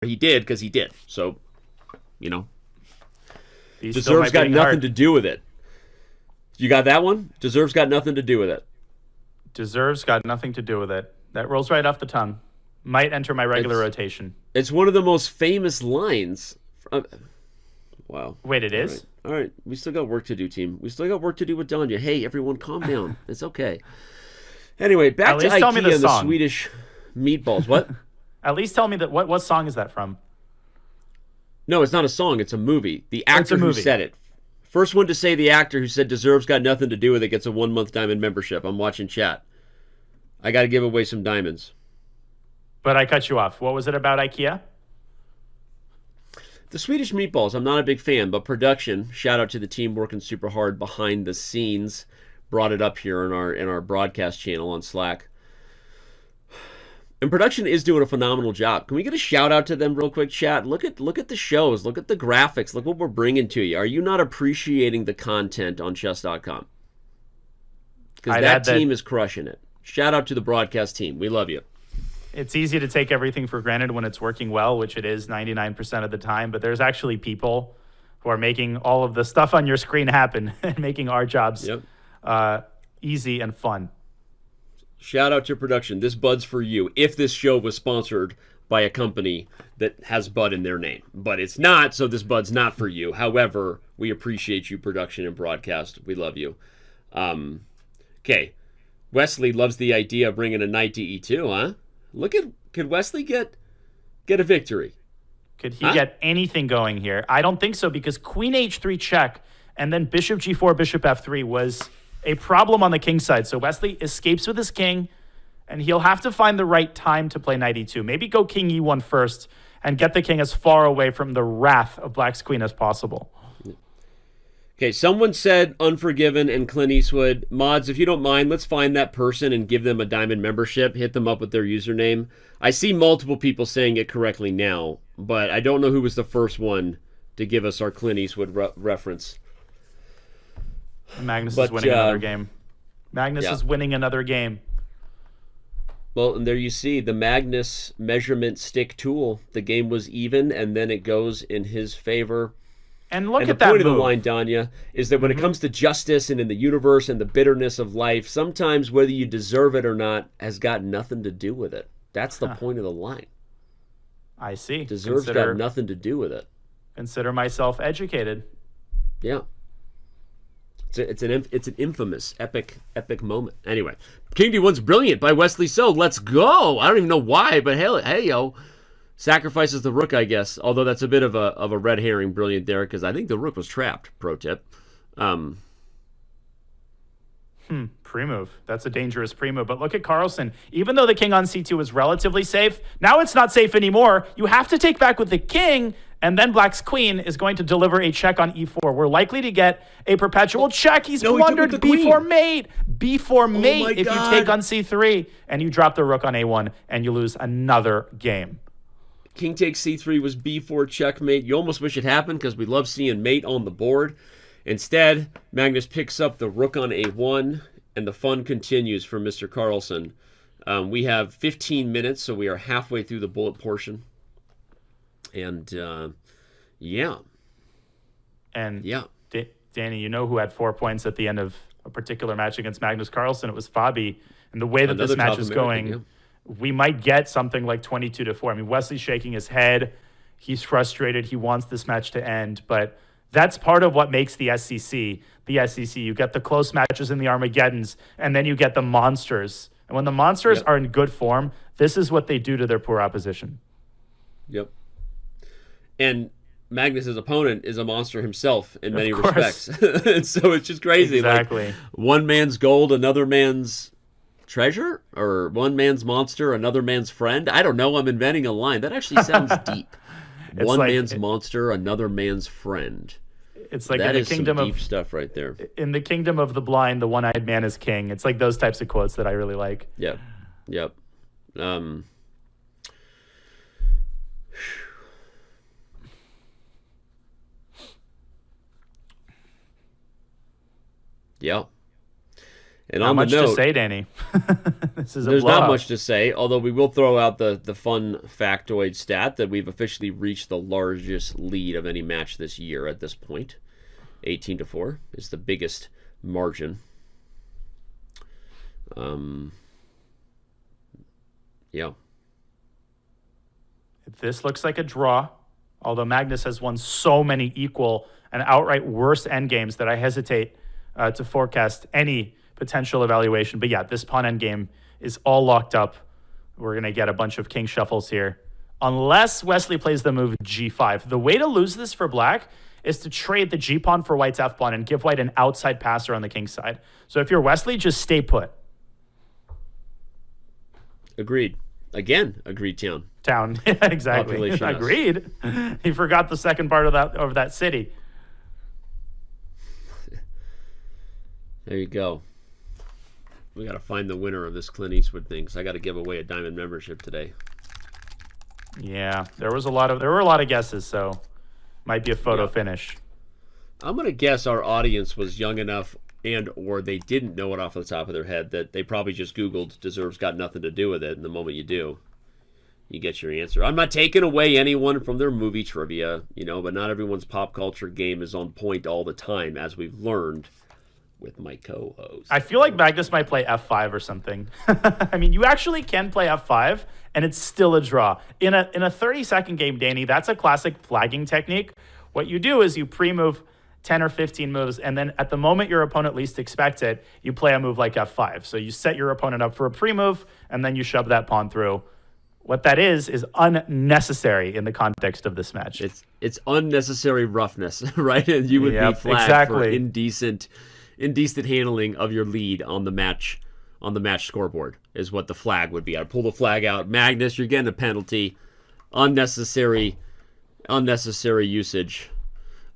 He did because he did. So, you know, Deserves got nothing to do with it. You got that one? Deserves got nothing to do with it. Deserves got nothing to do with it. That rolls right off the tongue. Might enter my regular rotation. It's one of the most famous lines. Wow. Wait, it is? All right. We still got work to do, team. We still got work to do with Danya. Hey, everyone, calm down. It's okay. Anyway, back to IKEA and the Swedish meatballs. What? At least tell me that. What song is that from? No, it's not a song. It's a movie. The actor who said it. First one to say the actor who said deserves got nothing to do with it gets a 1-month diamond membership. I'm watching chat. I got to give away some diamonds. But I cut you off. What was it about IKEA? The Swedish meatballs, I'm not a big fan, but production, shout out to the team working super hard behind the scenes, brought it up here in our broadcast channel on Slack. And production is doing a phenomenal job. Can we get a shout out to them real quick, chat? Look at the shows, look at the graphics, look what we're bringing to you. Are you not appreciating the content on chess.com? Because that team is crushing it. Shout out to the broadcast team. We love you. It's easy to take everything for granted when it's working well, which it is 99% of the time, but there's actually people who are making all of the stuff on your screen happen and making our jobs easy and fun. Shout out to production. This Bud's for you. If this show was sponsored by a company that has Bud in their name. But it's not, so this Bud's not for you. However, we appreciate you, production and broadcast. We love you. Okay. Wesley loves the idea of bringing a knight to E2, huh? Could Wesley get a victory? Could he get anything going here? I don't think so, because queen h3 check and then bishop g4, bishop f3 was a problem on the king side. So Wesley escapes with his king, and he'll have to find the right time to play knight e2. Maybe go king e1 first and get the king as far away from the wrath of black's queen as possible. Okay, someone said Unforgiven and Clint Eastwood. Mods, if you don't mind, let's find that person and give them a diamond membership. Hit them up with their username. I see multiple people saying it correctly now, but I don't know who was the first one to give us our Clint Eastwood reference. Magnus is winning another game. Magnus is winning another game. Well, and there you see the Magnus measurement stick tool. The game was even, and then it goes in his favor. And look at that. The point of the line, Danya, is that when it comes to justice and in the universe and the bitterness of life, sometimes whether you deserve it or not has got nothing to do with it. That's the point of the line. I see. Deserves got nothing to do with it. Consider myself educated. Yeah. It's an infamous epic moment. Anyway, King D1's brilliant by Wesley. So let's go. I don't even know why, but hey yo. Sacrifices the rook, I guess. Although that's a bit of a red herring, brilliant there, because I think the rook was trapped. Pro tip. Pre-move. That's a dangerous pre-move. But look at Carlsen. Even though the king on c2 was relatively safe, now it's not safe anymore. You have to take back with the king, and then black's queen is going to deliver a check on e4. We're likely to get a perpetual check. He's blundered b4 mate. B4 mate if you take on c3, and you drop the rook on a1, and you lose another game. King takes c3 was b4 checkmate. You almost wish it happened because we love seeing mate on the board. Instead, Magnus picks up the rook on a1, and the fun continues for Mr. Carlsen. We have 15 minutes, so we are halfway through the bullet portion. And, yeah. And, Danny, you know who had 4 points at the end of a particular match against Magnus Carlsen? It was Fabi. And the way that this match is going, we might get something like 22-4. I mean, Wesley's shaking his head. He's frustrated. He wants this match to end. But that's part of what makes the SEC the SEC. You get the close matches in the Armageddons, and then you get the monsters. And when the monsters are in good form, this is what they do to their poor opposition. Yep. And Magnus's opponent is a monster himself in many respects. And so it's just crazy. Exactly. Like, one man's gold, another man's treasure, or one man's monster, another man's friend. I don't know. I'm inventing a line. That actually sounds deep. One man's monster, another man's friend. It's like that in the kingdom some deep stuff right there. In the kingdom of the blind, the one-eyed man is king. It's like those types of quotes that I really like. Yep. Yeah. And Not on much the note, to say, Danny. There's not much to say, although we will throw out the fun factoid stat that we've officially reached the largest lead of any match this year at this point. 18-4 is the biggest margin. Yeah. This looks like a draw, although Magnus has won so many equal and outright worse endgames that I hesitate to forecast any potential evaluation. But yeah, this pawn endgame is all locked up. We're going to get a bunch of king shuffles here. Unless Wesley plays the move g5. The way to lose this for black is to trade the g-pawn for white's f-pawn and give white an outside passer on the king side. So if you're Wesley, just stay put. Agreed. Again, agreed town. Town, exactly. Agreed. He forgot the second part of that city. There you go. We got to find the winner of this Clint Eastwood thing, because I got to give away a diamond membership today. Yeah, there were a lot of guesses, so might be a photo finish. I'm gonna guess our audience was young enough, and or they didn't know it off the top of their head, that they probably just Googled "deserves got nothing to do with it," and the moment you do, you get your answer. I'm not taking away anyone from their movie trivia, but not everyone's pop culture game is on point all the time, as we've learned with my co-host. I feel like Magnus might play f5 or something. I mean, you actually can play f5, and it's still a draw. In a 30-second game, Danny, that's a classic flagging technique. What you do is you pre-move 10 or 15 moves, and then at the moment your opponent least expects it, you play a move like f5. So you set your opponent up for a pre-move, and then you shove that pawn through. What that is unnecessary in the context of this match. It's unnecessary roughness, right? And you would be flagged for indecent handling of your lead on the match scoreboard is what the flag would be. I'd pull the flag out. Magnus, you're getting a penalty. Unnecessary usage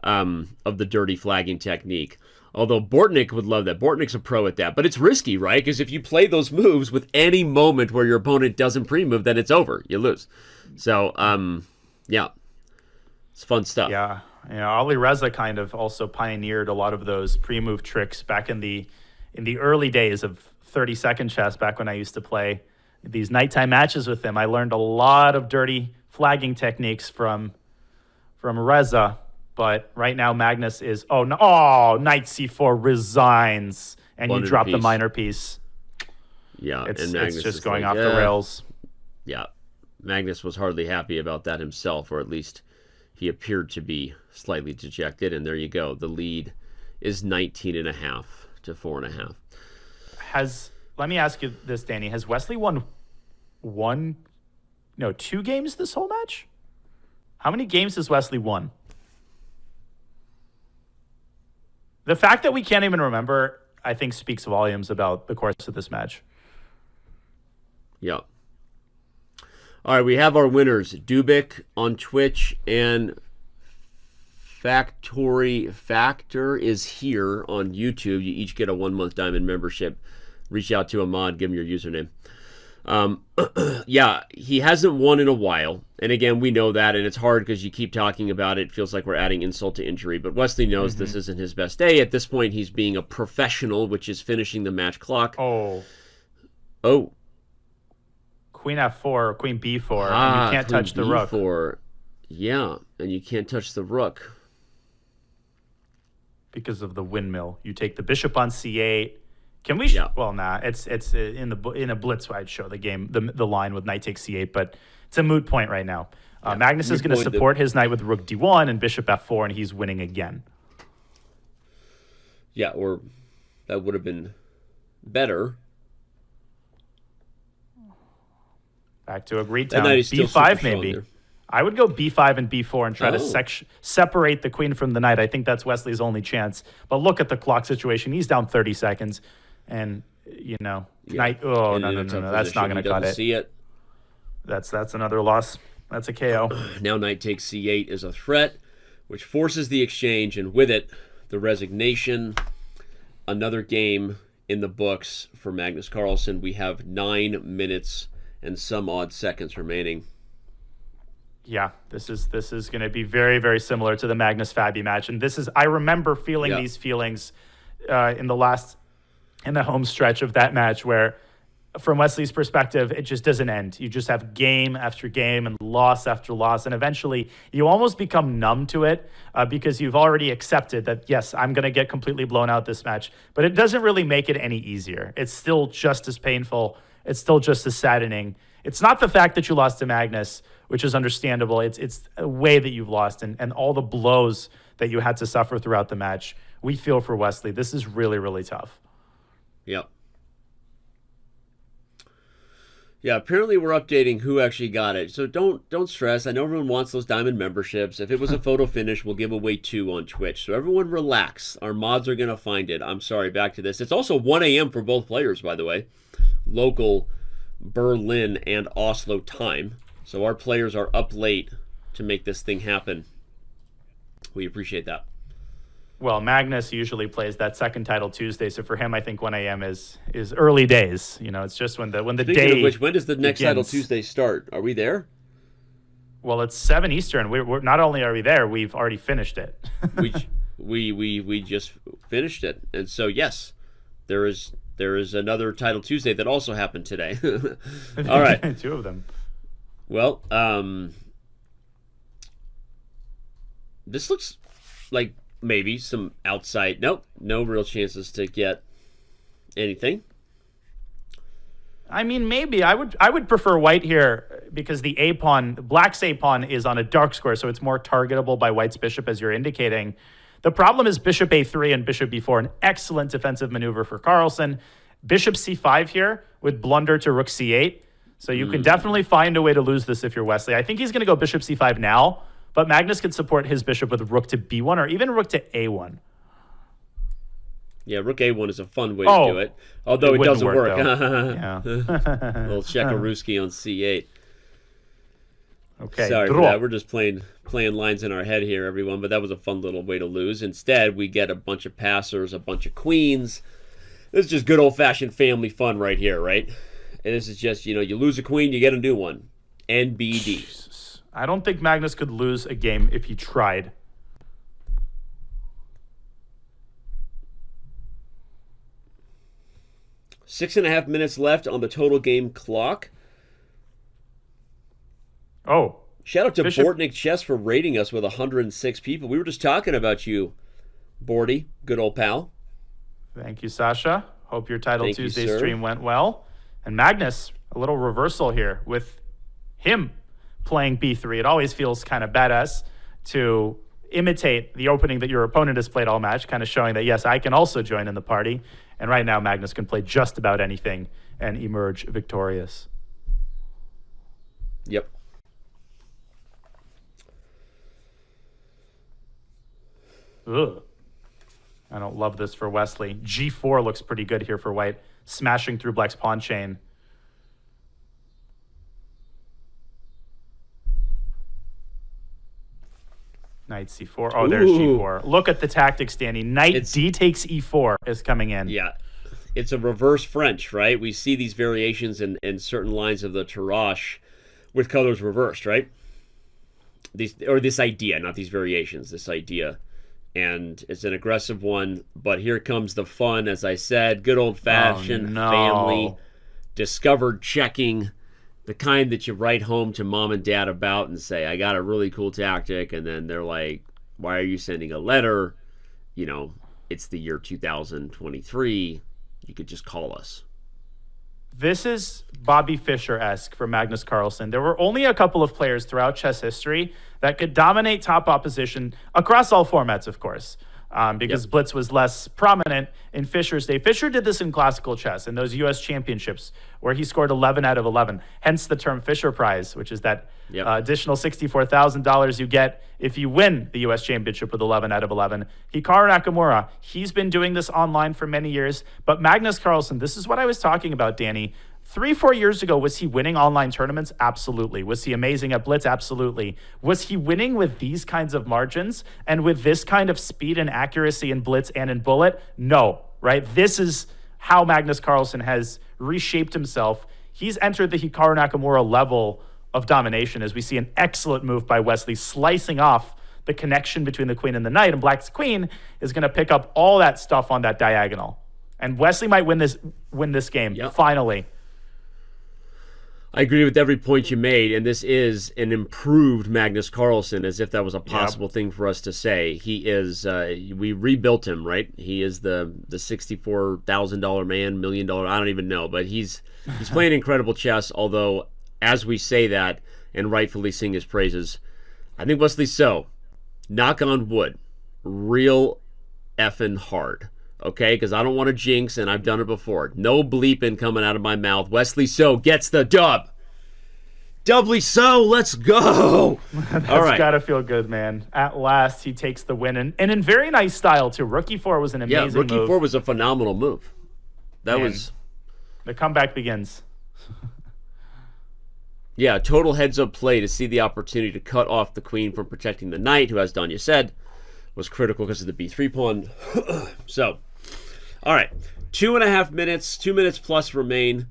of the dirty flagging technique. Although Bortnick would love that. Bortnick's a pro at that. But it's risky, right? Because if you play those moves with any moment where your opponent doesn't pre-move, then it's over. You lose. So, yeah. It's fun stuff. Yeah. Ali Reza kind of also pioneered a lot of those pre-move tricks back in the early days of 30-second chess, back when I used to play these nighttime matches with him. I learned a lot of dirty flagging techniques from Reza. But right now, Magnus is, knight c4 resigns, and you drop the minor piece. Yeah, it's just going off the rails. Yeah, Magnus was hardly happy about that himself, or at least he appeared to be slightly dejected. And there you go. The lead is 19.5 to 4.5. Let me ask you this, Danny. Has Wesley won 2 games this whole match? How many games has Wesley won? The fact that we can't even remember, I think, speaks volumes about the course of this match. Yeah. All right, we have our winners. Dubik on Twitch, and Factor is here on YouTube. You each get a 1-month diamond membership. Reach out to Ahmad, give him your username. Yeah, he hasn't won in a while. And again, we know that, and it's hard because you keep talking about it. It feels like we're adding insult to injury. But Wesley knows this isn't his best day. At this point, he's being a professional, which is finishing the match clock. Oh. Queen f4, queen b4, and you can't touch the rook. B4. Yeah, and you can't touch the rook. Because of the windmill. You take the bishop on c8. Can we? Well, nah. It's in a blitz. I'd show the game, the line with knight takes c8, but it's a moot point right now. Magnus is going to support his knight with rook d1 and bishop f4, and he's winning again. Yeah, or that would have been better. Back to agreed town. b5 maybe. I would go b5 and b4 and try to separate the queen from the knight. I think that's Wesley's only chance. But look at the clock situation. He's down 30 seconds. And, knight... Oh, no. That's not going to cut it. See it. That's another loss. That's a KO. Now knight takes c8 is a threat, which forces the exchange, and with it, the resignation. Another game in the books for Magnus Carlsen. We have 9 minutes and some odd seconds remaining. Yeah, this is going to be very, very similar to the Magnus Fabi match. And I remember feeling these feelings in the home stretch of that match, where from Wesley's perspective, it just doesn't end. You just have game after game and loss after loss. And eventually you almost become numb to it because you've already accepted that, yes, I'm going to get completely blown out this match. But it doesn't really make it any easier. It's still just as painful. It's still just as saddening. It's not the fact that you lost to Magnus, which is understandable. It's a way that you've lost and all the blows that you had to suffer throughout the match. We feel for Wesley. This is really, really tough. Yep. Yeah, apparently we're updating who actually got it. So don't stress. I know everyone wants those diamond memberships. If it was a photo finish, we'll give away 2 on Twitch. So everyone relax. Our mods are going to find it. I'm sorry, back to this. It's also 1 a.m. for both players, by the way. Local Berlin and Oslo time. So our players are up late to make this thing happen. We appreciate that. Well, Magnus usually plays that second title Tuesday, so for him, I think 1 a.m. is early days. You know, it's just when the Speaking day. Of which, when does the next begins. title Tuesday start? Are we there? Well, it's 7 Eastern. We're not only are we there, we've already finished it. we just finished it, and so yes, there is another title Tuesday that also happened today. All right, 2 of them. Well, this looks like maybe some outside. Nope, no real chances to get anything. I mean, maybe I would prefer white here because the A pawn, black's A pawn, is on a dark square, so it's more targetable by white's bishop, as you're indicating. The problem is bishop A3 and bishop B4, an excellent defensive maneuver for Carlsen. Bishop C5 here with blunder to rook C8. So you can definitely find a way to lose this if you're Wesley. I think he's going to go bishop C5 now, but Magnus can support his bishop with rook to B1 or even rook to A1. Yeah, rook A1 is a fun way to do it, although it doesn't work. Yeah. Little Czechoslovakia on C8. Okay. Sorry for that. We're just playing lines in our head here, everyone, but that was a fun little way to lose. Instead, we get a bunch of passers, a bunch of queens. This is just good old-fashioned family fun right here, right? And this is just, you lose a queen, you get a new one. NBD. Jesus. I don't think Magnus could lose a game if he tried. Six and a half minutes left on the total game clock. Oh. Shout out to Bortnik Chess for rating us with 106 people. We were just talking about you, Bordy. Good old pal. Thank you, Sasha. Hope your Title Tuesday stream went well. And Magnus, a little reversal here with him playing B3. It always feels kind of badass to imitate the opening that your opponent has played all match, kind of showing that, yes, I can also join in the party. And right now, Magnus can play just about anything and emerge victorious. Yep. Ugh. I don't love this for Wesley. G4 looks pretty good here for white, smashing through black's pawn chain. Knight C4. Oh, there's G4. Look at the tactics, Danny. Knight D takes E4 is coming in. Yeah. It's a reverse French, right? We see these variations in certain lines of the Tarrasch with colors reversed, right? This idea, not these variations, this idea. And it's an aggressive one, but here comes the fun, as I said. Good old-fashioned family, discovered checking, the kind that you write home to mom and dad about and say, I got a really cool tactic, and then they're like, why are you sending a letter? It's the year 2023. You could just call us. This is Bobby Fischer-esque for Magnus Carlsen. There were only a couple of players throughout chess history that could dominate top opposition across all formats, of course, because Blitz was less prominent in Fischer's day. Fischer did this in classical chess in those U.S. championships where he scored 11 out of 11, hence the term Fischer Prize, which is that additional $64,000 you get if you win the U.S. championship with 11 out of 11. Hikaru Nakamura, he's been doing this online for many years, but Magnus Carlsen, this is what I was talking about, Danny. 3-4 years ago, was he winning online tournaments? Absolutely. Was he amazing at Blitz? Absolutely. Was he winning with these kinds of margins and with this kind of speed and accuracy in Blitz and in Bullet? No, right? This is how Magnus Carlsen has reshaped himself. He's entered the Hikaru Nakamura level of domination as we see an excellent move by Wesley, slicing off the connection between the queen and the knight, and black's queen is going to pick up all that stuff on that diagonal. And Wesley might win this game, finally. I agree with every point you made, and this is an improved Magnus Carlsen, as if that was a possible thing for us to say. He is, we rebuilt him, right? He is the $64,000 man, $1 million, I don't even know, but he's playing incredible chess, although, as we say that, and rightfully sing his praises, I think Wesley So, knock on wood, real effing hard. Okay, because I don't want to jinx, and I've done it before. No bleeping coming out of my mouth. Wesley So gets the dub. Doubly so, let's go. That's got to feel good, man. At last, he takes the win, and in very nice style, too. Rookie 4 was an amazing move. Yeah, Rookie 4 was a phenomenal move. That was... The comeback begins. Yeah, total heads-up play to see the opportunity to cut off the queen from protecting the knight, who, as Danya said, was critical because of the b3 pawn. So, all right, 2.5 minutes, 2 minutes plus remain.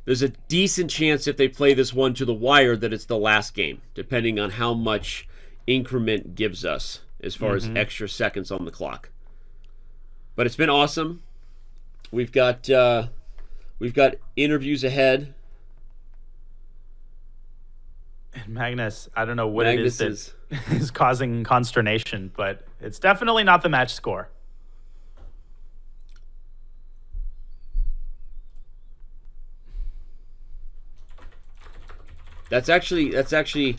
There's a decent chance if they play this one to the wire that it's the last game, depending on how much increment gives us as far as extra seconds on the clock. But it's been awesome. We've got interviews ahead. And Magnus, I don't know what Magnus it is that is causing consternation, but it's definitely not the match score. That's actually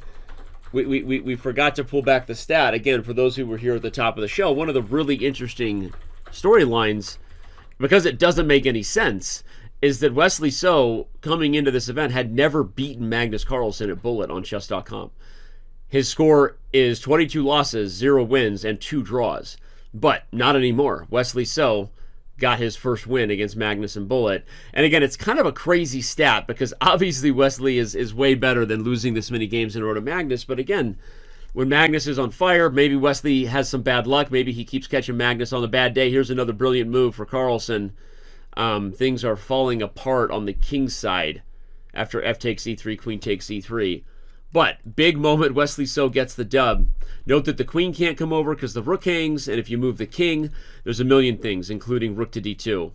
we forgot to pull back the stat again for those who were here at the top of the show. One of the really interesting storylines, because it doesn't make any sense, is that Wesley So, coming into this event, had never beaten Magnus Carlsen at Bullet on chess.com. His score is 22 losses, 0 wins, and 2 draws. But not anymore. Wesley So got his first win against Magnus and Bullet. And again, it's kind of a crazy stat because obviously Wesley is way better than losing this many games in a row to Magnus. But again, when Magnus is on fire, maybe Wesley has some bad luck. Maybe he keeps catching Magnus on the bad day. Here's another brilliant move for Carlsen. Things are falling apart on the king's side after f takes e3, queen takes e3. But big moment, Wesley So gets the dub. Note that the queen can't come over because the rook hangs, and if you move the king, there's a million things, including rook to d2.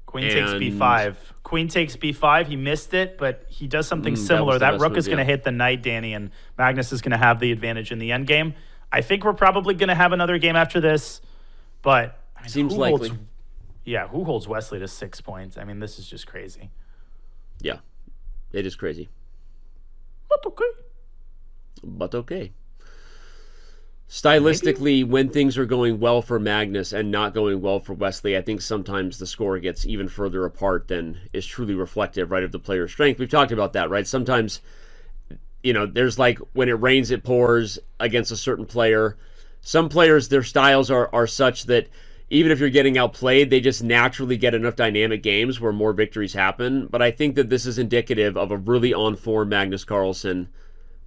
Queen takes b5. Queen takes b5. He missed it, but he does something similar. That rook is going to hit the knight, Danny, and Magnus is going to have the advantage in the endgame. I think we're probably going to have another game after this, but I mean, seems likely. Who holds Wesley to 6 points? I mean, this is just crazy. Yeah, it is crazy. But okay. Stylistically, when things are going well for Magnus and not going well for Wesley, I think sometimes the score gets even further apart than is truly reflective, right, of the player's strength. We've talked about that, right? Sometimes, there's like when it rains, it pours against a certain player. Some players, their styles are such that even if you're getting outplayed, they just naturally get enough dynamic games where more victories happen. But I think that this is indicative of a really on-form Magnus Carlsen,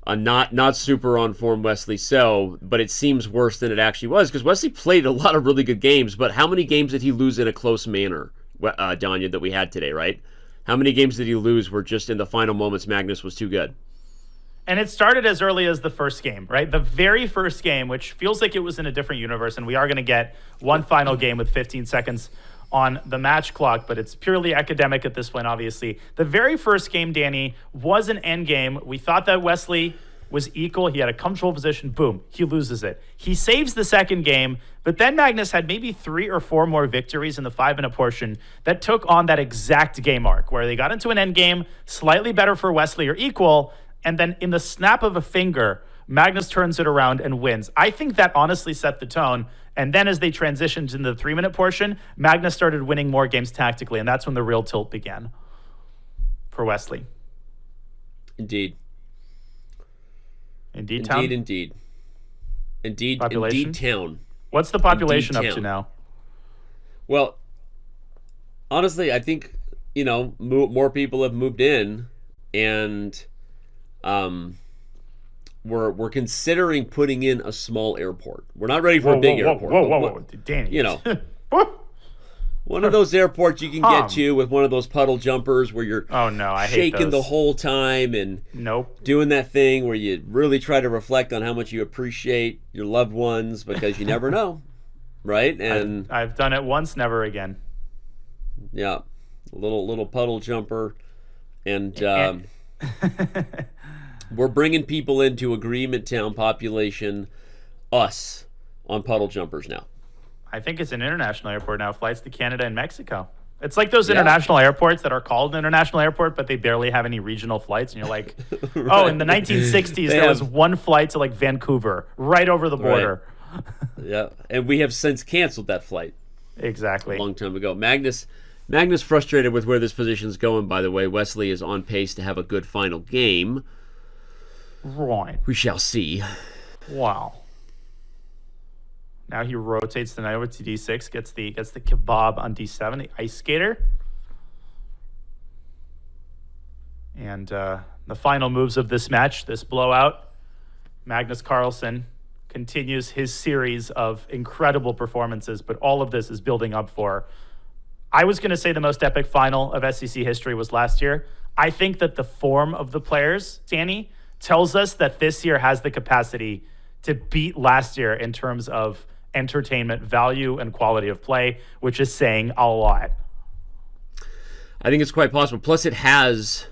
a not super on-form Wesley So, but it seems worse than it actually was because Wesley played a lot of really good games, but how many games did he lose in a close manner, Danya, that we had today, right? How many games did he lose where just in the final moments Magnus was too good? And it started as early as the first game, right? The very first game, which feels like it was in a different universe, and we are going to get one final game with 15 seconds on the match clock, but it's purely academic at this point, obviously. The very first game, Danny, was an end game. We thought that Wesley was equal. He had a comfortable position. Boom, he loses it. He saves the second game, but then Magnus had maybe 3 or 4 more victories in the 5-minute portion that took on that exact game arc, where they got into an end game, slightly better for Wesley or equal, and then in the snap of a finger, Magnus turns it around and wins. I think that honestly set the tone. And then as they transitioned into the 3-minute portion, Magnus started winning more games tactically, and that's when the real tilt began for Wesley. Indeed. Indeed town? Indeed population? Indeed town. What's the population up to now? Well, honestly, I think, more people have moved in, and we're considering putting in a small airport. We're not ready for a big airport. Whoa, Danny. One of those airports you can get to with one of those puddle jumpers where you're shaking the whole time and doing that thing where you really try to reflect on how much you appreciate your loved ones because you never know, right? And I've done it once, never again. Yeah, a little puddle jumper. And we're bringing people into Agreement Town population, us, on puddle jumpers now. I think it's an international airport now. Flights to Canada and Mexico. It's like those international airports that are called an international airport, but they barely have any regional flights. And you're like, right. Oh, in the 1960s, there was one flight to like Vancouver, right over the border. Right. Yeah, and we have since canceled that flight. Exactly. A long time ago. Magnus frustrated with where this position's going, by the way. Wesley is on pace to have a good final game. Right. We shall see. Wow. Now he rotates the knight over to d6, gets the kebab on d7, the ice skater. And the final moves of this match, this blowout, Magnus Carlsen continues his series of incredible performances, but all of this is building up for, I was going to say the most epic final of SEC history was last year. I think that the form of the players, Danny, tells us that this year has the capacity to beat last year in terms of entertainment value and quality of play, which is saying a lot. I think it's quite possible. Plus, it has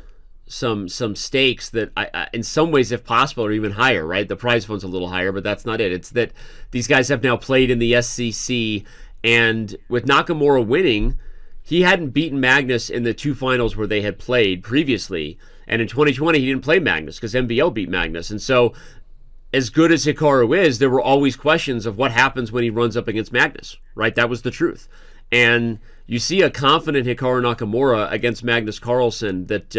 some stakes that, I in some ways, if possible, are even higher, right? The prize fund's a little higher, but that's not it. It's that these guys have now played in the SEC, and with Nakamura winning, he hadn't beaten Magnus in the two finals where they had played previously. And in 2020, he didn't play Magnus because MVL beat Magnus. And so, as good as Hikaru is, there were always questions of what happens when he runs up against Magnus, right? That was the truth. And you see a confident Hikaru Nakamura against Magnus Carlsen that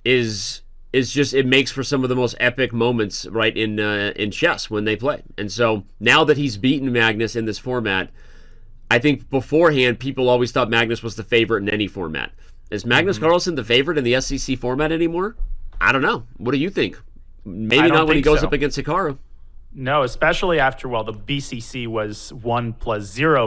is just, it makes for some of the most epic moments, right, in chess when they play. And so now that he's beaten Magnus in this format, I think beforehand people always thought Magnus was the favorite in any format. Is Magnus Carlsen the favorite in the SEC format anymore? I don't know. What do you think? Maybe not when he goes up against Hikaru. No, especially after, the BCC was 1+0